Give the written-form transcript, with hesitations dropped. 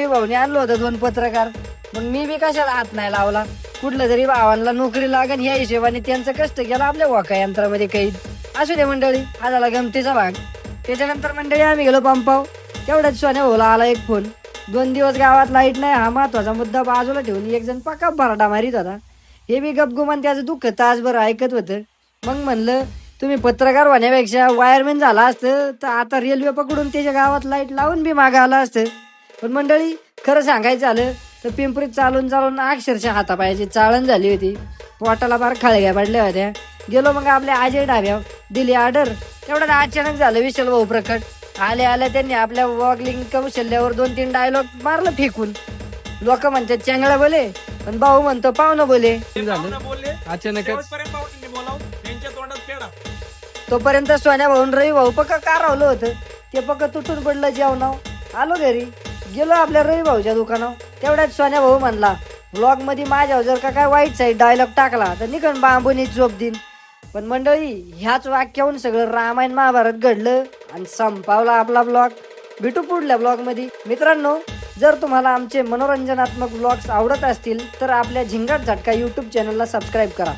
भाऊने आणलं होतं 2 पत्रकार. मग मी बी कशाला हात नाही लावला. कुठलं तरी भावांना नोकरी लागन ह्या हिशोबाने त्यांचं कष्ट केलं आपल्या वाका यंत्रामध्ये कैद. असू दे मंडळी, हा झाला गमतीचा भाग. त्याच्यानंतर मंडळी आम्ही गेलो पंपाव. तेवढ्याच सोन्या भाऊला आला एक फोन. 2 दिवस गावात लाईट नाही हा महत्वाचा मुद्दा बाजूला ठेवून एक जण पक्का भरडा मारीत होता. हे बी गपगुमान त्याचं दुःख तासभर ऐकत होतं. मग म्हणलं तुम्ही पत्रकार होण्यापेक्षा वायरमॅन झाला असतं तर आता रेल्वे पकडून त्याच्या गावात लाईट लावून बी मागं आलं असतं. पण मंडळी खरं सांगायचं झालं तर पिंपरीत चालून चालून अक्षरशः हातापायाची चाळण झाली होती. पोटाला फार खळग्या पडल्या होत्या. गेलो मग आपल्या अजय डाब्यावर, दिली ऑर्डर. तेवढं अचानक झालं विशाल भाऊ प्रकट. आल्या त्यांनी आपल्या वॉगलिंग कौशल्यावर 2-3 डायलॉग मारलं फेकून. लोक म्हणतात चेंगळा बोले, पण भाऊ म्हणतो पाहुणं बोले. अचानक तोपर्यंत सोन्या भाऊन रवी भाऊ पक्का कारवलं होतं. ते पक्का तुटून पडलं जेवणाव. आलो घरी, गेलो आपल्या रवी भाऊच्या दुकानावर. तेवढ्याच सोन्या भाऊ म्हणला व्लॉग मध्ये माझ्यावर जर का काय वाईट साईड डायलॉग टाकला तर निकन बांबूनी चोप देईन. पण मंडळी ह्याच वाक्याहून सगळं रामायण महाभारत घडलं आणि संपावला आपला ब्लॉग. भेटू पुढल्या ब्लॉग मध्ये. मित्रांनो, जर तुम्हाला आमचे मनोरंजनात्मक ब्लॉग्स आवडत असतील तर आपल्या झिंगाट झटका यूट्यूब चॅनलला सबस्क्राईब करा.